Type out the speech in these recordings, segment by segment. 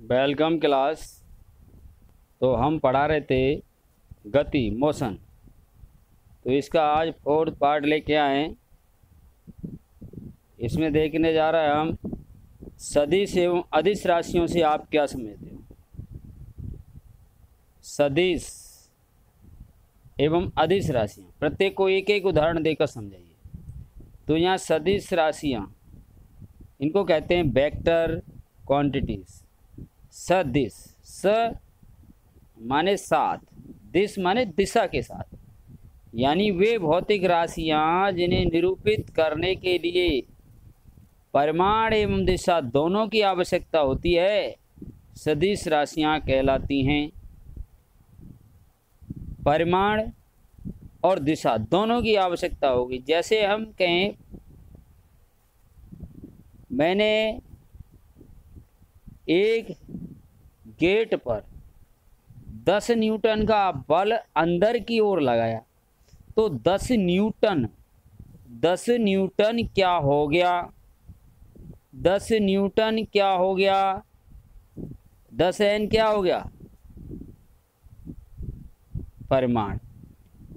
Welcome class. तो हम पढ़ा रहे थे गति, मोशन। तो इसका आज फोर्थ पार्ट लेके आए। इसमें देखने जा रहा है हम सदिश एवं अदिश राशियों से आप क्या समझते हो। सदिश एवं अदिश राशियाँ, प्रत्येक को एक एक उदाहरण देकर समझाइए। तो यहाँ सदिश राशियाँ, इनको कहते हैं वेक्टर क्वांटिटीज। सदिश, स माने साथ, दिश माने दिशा के साथ, यानी वे भौतिक राशियां जिन्हें निरूपित करने के लिए परिमाण एवं दिशा दोनों की आवश्यकता होती है, सदिश राशियां कहलाती हैं। परिमाण और दिशा दोनों की आवश्यकता होगी। जैसे हम कहें मैंने एक गेट पर 10 न्यूटन का बल अंदर की ओर लगाया, तो 10 न्यूटन क्या हो गया? 10 न्यूटन क्या हो गया? 10 N क्या हो गया? परिमाण।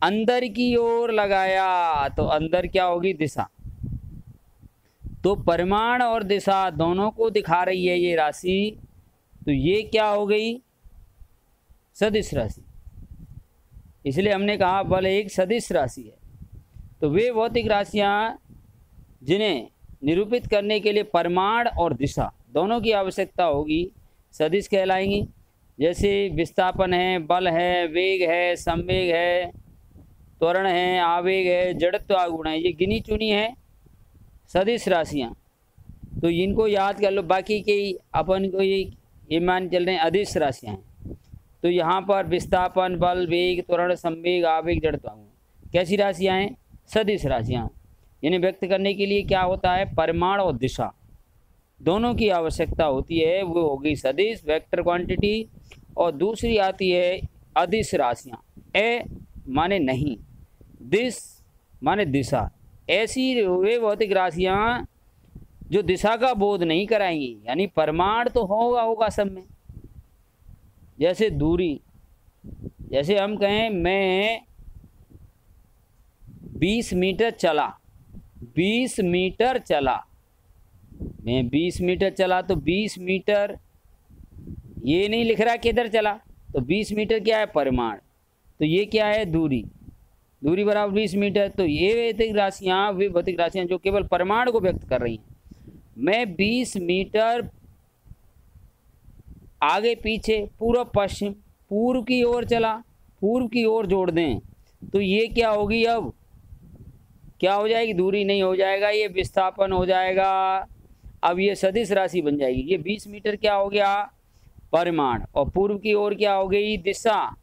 अंदर की ओर लगाया तो अंदर क्या होगी? दिशा। तो परिमाण और दिशा दोनों को दिखा रही है ये राशि। तो ये क्या हो गई? सदिश राशि। इसलिए हमने कहा बल एक सदिश राशि है। तो वे भौतिक राशियां जिन्हें निरूपित करने के लिए परिमाण और दिशा दोनों की आवश्यकता होगी, सदिश कहलाएंगी। जैसे विस्थापन है, बल है, वेग है, संवेग है, त्वरण है, आवेग है, जड़त्व आगुण है, ये गिनी चुनी है सदिश राशियाँ। तो इनको याद कर लो। बाकी के अपन को ये मान चल रहे हैं अदिश राशियाँ हैं। तो यहाँ पर विस्थापन, बल, वेग, त्वरण, संवेग, आवेग, जड़त्व आगुण कैसी राशियाँ हैं? सदिश राशियाँ। इन्हें व्यक्त करने के लिए क्या होता है? परिमाण और दिशा दोनों की आवश्यकता होती है, वो होगी सदिश, वेक्टर क्वांटिटी। और दूसरी आती है अदिश राशियाँ। ए माने नहीं, दिश माने दिशा। ऐसी वे भौतिक राशियाँ जो दिशा का बोध नहीं कराएंगी, यानी परिमाण तो होगा सब में। जैसे दूरी, जैसे हम कहें मैं 20 मीटर चला, 20 मीटर चला, मैं 20 मीटर चला, तो 20 मीटर ये नहीं लिख रहा किधर चला, तो 20 मीटर क्या है? परिमाण। तो ये क्या है? दूरी। दूरी बराबर 20 मीटर। तो ये भौतिक राशियाँ, वे भौतिक राशियाँ जो केवल परिमाण को व्यक्त कर रही हैं। मैं 20 मीटर आगे पीछे, पूर्व पश्चिम, पूर्व की ओर चला, पूर्व की ओर जोड़ दें तो ये क्या होगी? अब क्या हो जाएगी? दूरी नहीं हो जाएगा, ये विस्थापन हो जाएगा। अब ये सदिश राशि बन जाएगी। ये 20 मीटर क्या हो गया? परिमाण। और पूर्व की ओर क्या हो गई? दिशा।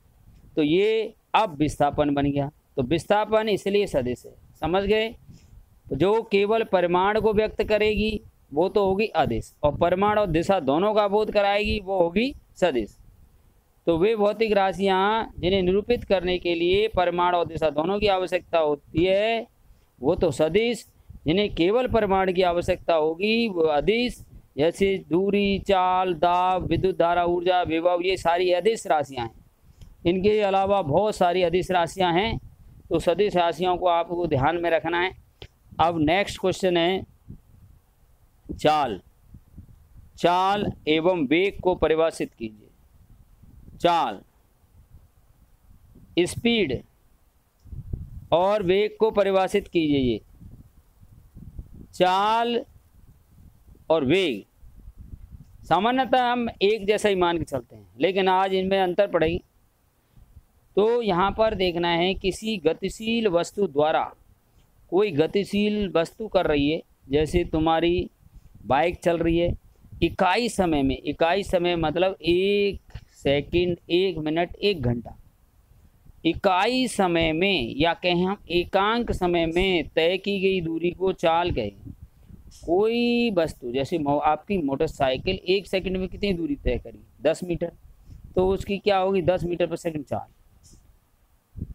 तो ये अब विस्थापन बन गया। तो विस्थापन इसलिए सदिश है। समझ गए? तो जो केवल परिमाण को व्यक्त करेगी वो तो होगी अदिश, और परिमाण और दिशा दोनों का बोध कराएगी वो होगी सदिश। तो वे भौतिक राशियाँ जिन्हें निरूपित करने के लिए परिमाण और दिशा दोनों की आवश्यकता होती है वो तो सदिश। जिन्हें केवल परिमाण की आवश्यकता होगी वो अदिश। जैसे दूरी, चाल, दाब, विद्युत धारा, ऊर्जा, विभव, ये सारी अदिश राशियाँ हैं। इनके अलावा बहुत सारी अदिश राशियाँ हैं। तो सदिश राशियों को आपको ध्यान में रखना है। अब नेक्स्ट क्वेश्चन है चाल। चाल एवं वेग को परिभाषित कीजिए। चाल, स्पीड और वेग को परिभाषित कीजिए। चाल और वेग सामान्यतः हम एक जैसा ही मान के चलते हैं, लेकिन आज इनमें अंतर पड़ेगी। तो यहाँ पर देखना है किसी गतिशील वस्तु द्वारा, कोई गतिशील वस्तु कर रही है, जैसे तुम्हारी बाइक चल रही है, इकाई समय में, इकाई समय मतलब 1 सेकंड, 1 मिनट, 1 घंटा, इकाई समय में या कहें हम एकांक समय में तय की गई दूरी को चाल कहें। कोई वस्तु जैसे आपकी मोटरसाइकिल 1 सेकंड में कितनी दूरी तय करी? 10 मीटर। तो उसकी क्या होगी? 10 मीटर पर सेकंड चाल।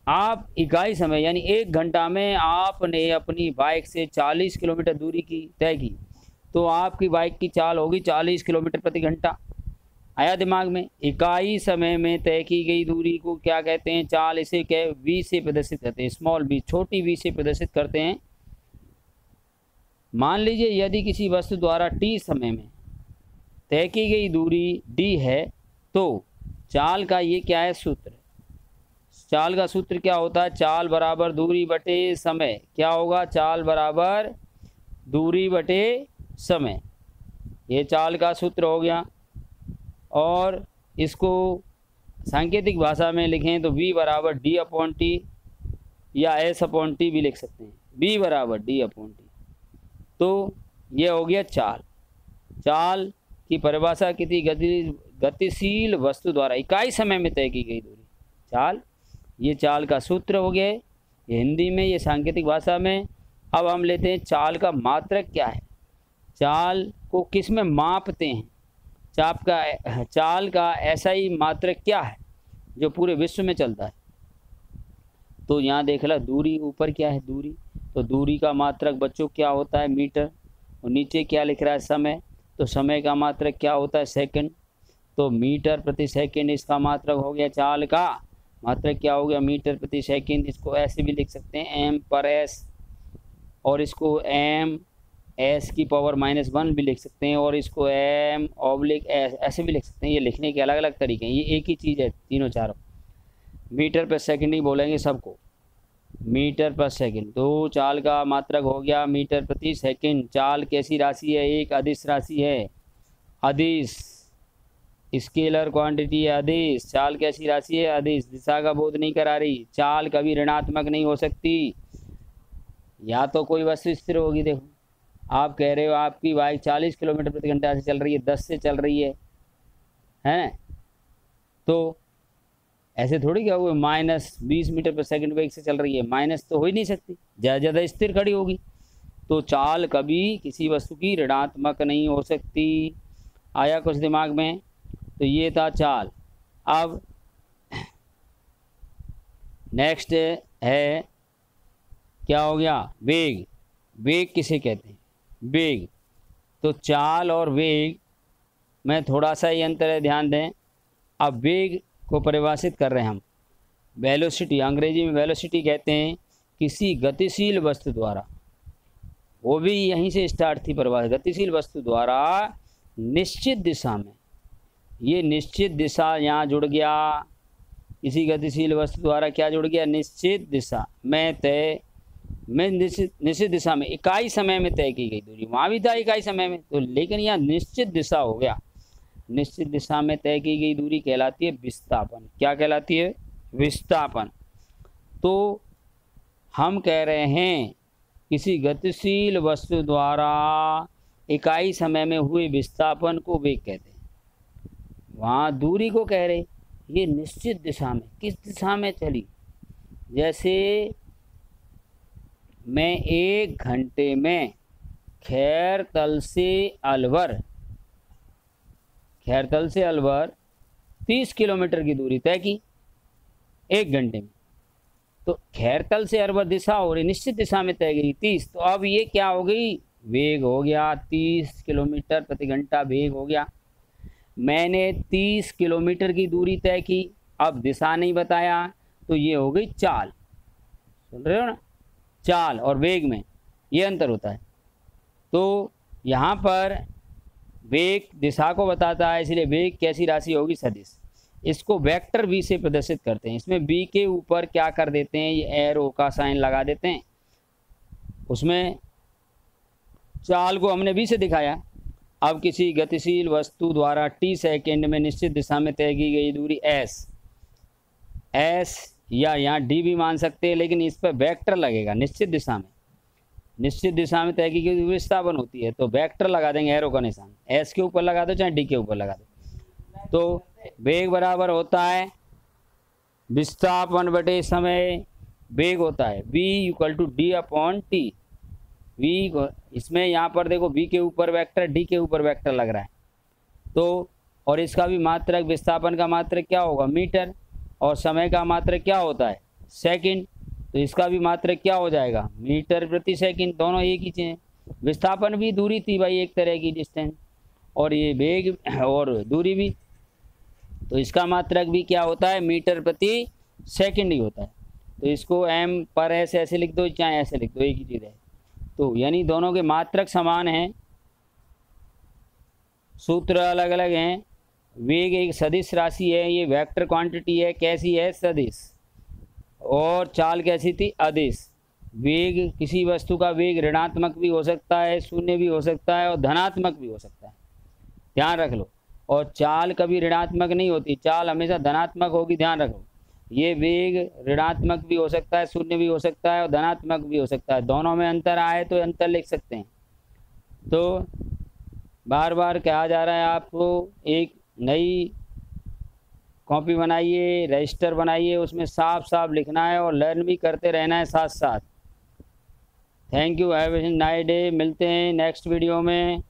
आप इकाई समय यानी 1 घंटा में आपने अपनी बाइक से 40 किलोमीटर दूरी की तय की, तो आपकी बाइक की चाल होगी 40 किलोमीटर प्रति घंटा। आया दिमाग में? इकाई समय में तय की गई दूरी को क्या कहते हैं? चाल। इसे क्या v से प्रदर्शित करते हैं, स्मॉल v, छोटी v से प्रदर्शित करते हैं। मान लीजिए यदि किसी वस्तु द्वारा t समय में तय की गई दूरी d है तो चाल का ये क्या है? सूत्र। चाल का सूत्र क्या होता है? चाल बराबर दूरी बटे समय। क्या होगा? चाल बराबर दूरी बटे समय। ये चाल का सूत्र हो गया। और इसको सांकेतिक भाषा में लिखें तो v बराबर d/t या s/t भी लिख सकते हैं। v बराबर d/t। तो ये हो गया चाल। चाल की परिभाषा किसी गतिशील वस्तु द्वारा इकाई समय में तय की गई दूरी, चाल। ये चाल का सूत्र हो गया। ये हिंदी में, ये सांकेतिक भाषा में। अब हम लेते हैं चाल का मात्रक क्या है। चाल को किस में मापते हैं? चाल का ऐसा ही मात्रक क्या है जो पूरे विश्व में चलता है? तो यहाँ देख ला, दूरी ऊपर क्या है? दूरी। तो दूरी का मात्रक बच्चों क्या होता है? मीटर। और नीचे क्या लिख रहा है? समय। तो समय का मात्रक क्या होता है? सेकंड। तो मीटर प्रति सेकंड इसका मात्रक हो गया। चाल का मात्रक क्या हो गया? मीटर प्रति सेकंड। इसको ऐसे भी लिख सकते हैं, एम पर एस, और इसको एम एस की पावर -1 भी लिख सकते हैं, और इसको एम ऑब्लिक एस ऐसे भी लिख सकते हैं। ये लिखने के अलग अलग तरीके हैं, ये एक ही चीज़ है तीनों चारों। मीटर पर सेकंड ही बोलेंगे सबको, मीटर पर सेकंड। तो चाल का मात्रक हो गया मीटर प्रति सेकंड। चाल कैसी राशि है? एक अदिश राशि है। अदिश स्केलर क्वांटिटी है, अदिश। चाल कैसी राशि है? अदिश। दिशा का बोध नहीं करा रही। चाल कभी ऋणात्मक नहीं हो सकती। या तो कोई वस्तु स्थिर होगी, देखो आप कह रहे हो आपकी बाइक 40 किलोमीटर प्रति घंटा से चल रही है, 10 से चल रही है, तो ऐसे थोड़ी क्या हुआ -20 मीटर पर सेकंड वेग से चल रही है, माइनस तो हो ही नहीं सकती, ज़्यादा ज़्यादा स्थिर खड़ी होगी। तो चाल कभी किसी वस्तु की ऋणात्मक नहीं हो सकती। आया कुछ दिमाग में? तो ये था चाल। अब नेक्स्ट है, क्या हो गया? वेग। वेग किसे कहते हैं? वेग। तो चाल और वेग में थोड़ा सा ही अंतर है, ध्यान दें। अब वेग को परिभाषित कर रहे हैं हम, वेलोसिटी, अंग्रेजी में वेलोसिटी कहते हैं किसी गतिशील वस्तु द्वारा, वो भी यहीं से स्टार्ट थी परिभाषा, गतिशील वस्तु द्वारा निश्चित दिशा में। ये निश्चित दिशा यहाँ जुड़ गया, किसी गतिशील वस्तु द्वारा क्या जुड़ गया? निश्चित दिशा में तय, में निश्चित दिशा में इकाई समय में तय की गई दूरी। वहाँ भी था इकाई समय में, तो लेकिन यहाँ निश्चित दिशा हो गया। निश्चित दिशा में तय की गई दूरी कहलाती है विस्थापन। क्या कहलाती है? विस्थापन। तो हम कह रहे हैं किसी गतिशील वस्तु द्वारा इकाई समय में हुए विस्थापन को वेग कहते हैं। वहाँ दूरी को कह रहे, ये निश्चित दिशा में, किस दिशा में चली? जैसे मैं 1 घंटे में खैरतल से अलवर 30 किलोमीटर की दूरी तय की 1 घंटे में। तो खैरतल से अलवर दिशा हो रही, निश्चित दिशा में तय गई 30। तो अब ये क्या हो गई? वेग हो गया। 30 किलोमीटर प्रति घंटा वेग हो गया। मैंने 30 किलोमीटर की दूरी तय की, अब दिशा नहीं बताया, तो ये हो गई चाल। सुन रहे हो ना? चाल और वेग में ये अंतर होता है। तो यहाँ पर वेग दिशा को बताता है, इसलिए वेग कैसी राशि होगी? सदिश। इसको वेक्टर v से प्रदर्शित करते हैं। इसमें v के ऊपर क्या कर देते हैं? ये एरो का साइन लगा देते हैं। उसमें चाल को हमने v से दिखाया। अब किसी गतिशील वस्तु द्वारा t सेकेंड में निश्चित दिशा में तय की गई दूरी s या यहाँ d भी मान सकते हैं, लेकिन इस पर वेक्टर लगेगा। निश्चित दिशा में तय की गई विस्थापन होती है, तो वेक्टर लगा देंगे, एरो का निशान s के ऊपर लगा दो चाहे d के ऊपर लगा दो। तो वेग बराबर होता है विस्थापन बटे समय। वेग होता है v = d/t। v को इसमें यहाँ पर देखो, v के ऊपर वेक्टर, d के ऊपर वेक्टर लग रहा है। तो और इसका भी मात्रक, विस्थापन का मात्रक क्या होगा? मीटर। और समय का मात्रक क्या होता है? सेकंड। तो इसका भी मात्रक क्या हो जाएगा? मीटर प्रति सेकंड। दोनों एक ही चीज़। विस्थापन भी दूरी थी भाई, एक तरह की डिस्टेंस, और ये वेग और दूरी भी। तो इसका मात्रक भी क्या होता है, मीटर प्रति सेकंड ही होता है। तो इसको एम पर एस ऐसे लिख दो, चाहे ऐसे लिख दो, एक ही चीज़ है। तो यानी दोनों के मात्रक समान हैं, सूत्र अलग अलग हैं। वेग एक सदिश राशि है, ये वेक्टर क्वांटिटी है, कैसी है, सदिश। और चाल कैसी थी, अदिश। वेग, किसी वस्तु का वेग ऋणात्मक भी हो सकता है, शून्य भी हो सकता है, और धनात्मक भी हो सकता है, ध्यान रख लो। और चाल कभी ऋणात्मक नहीं होती, चाल हमेशा धनात्मक होगी, ध्यान रखो। ये वेग ऋणात्मक भी हो सकता है, शून्य भी हो सकता है, और धनात्मक भी हो सकता है। दोनों में अंतर आए तो अंतर लिख सकते हैं। तो बार बार कहा जा रहा है आपको, एक नई कॉपी बनाइए, रजिस्टर बनाइए, उसमें साफ साफ लिखना है और लर्न भी करते रहना है साथ साथ। Thank you, have a nice day. मिलते हैं नेक्स्ट वीडियो में।